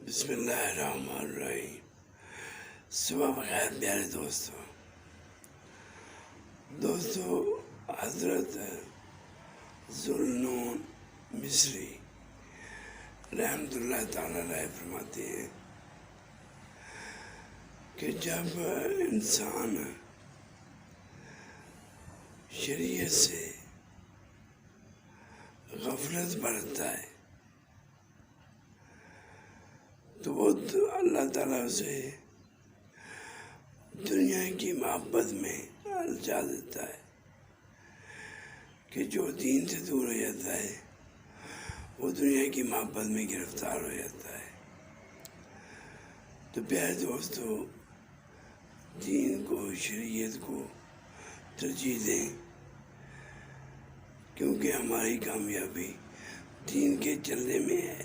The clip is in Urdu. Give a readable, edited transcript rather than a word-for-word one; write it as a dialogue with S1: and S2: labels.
S1: بسم اللہ الرحمن الرحیم۔ صبح بخیر پیارے دوستو، حضرت ذوالنون مصری رحمۃ اللہ تعالی علیہ فرماتے ہیں کہ جب انسان شریعت سے غفلت برتتا ہے تو وہ اللہ تعالیٰ سے دنیا کی محبت میں الجھا دیتا ہے کہ جو دین سے دور ہو جاتا ہے وہ دنیا کی محبت میں گرفتار ہو جاتا ہے۔ تو پیارے دوستو، دین کو، شریعت کو ترجیح دیں، کیونکہ ہماری کامیابی دین کے چلنے میں ہے۔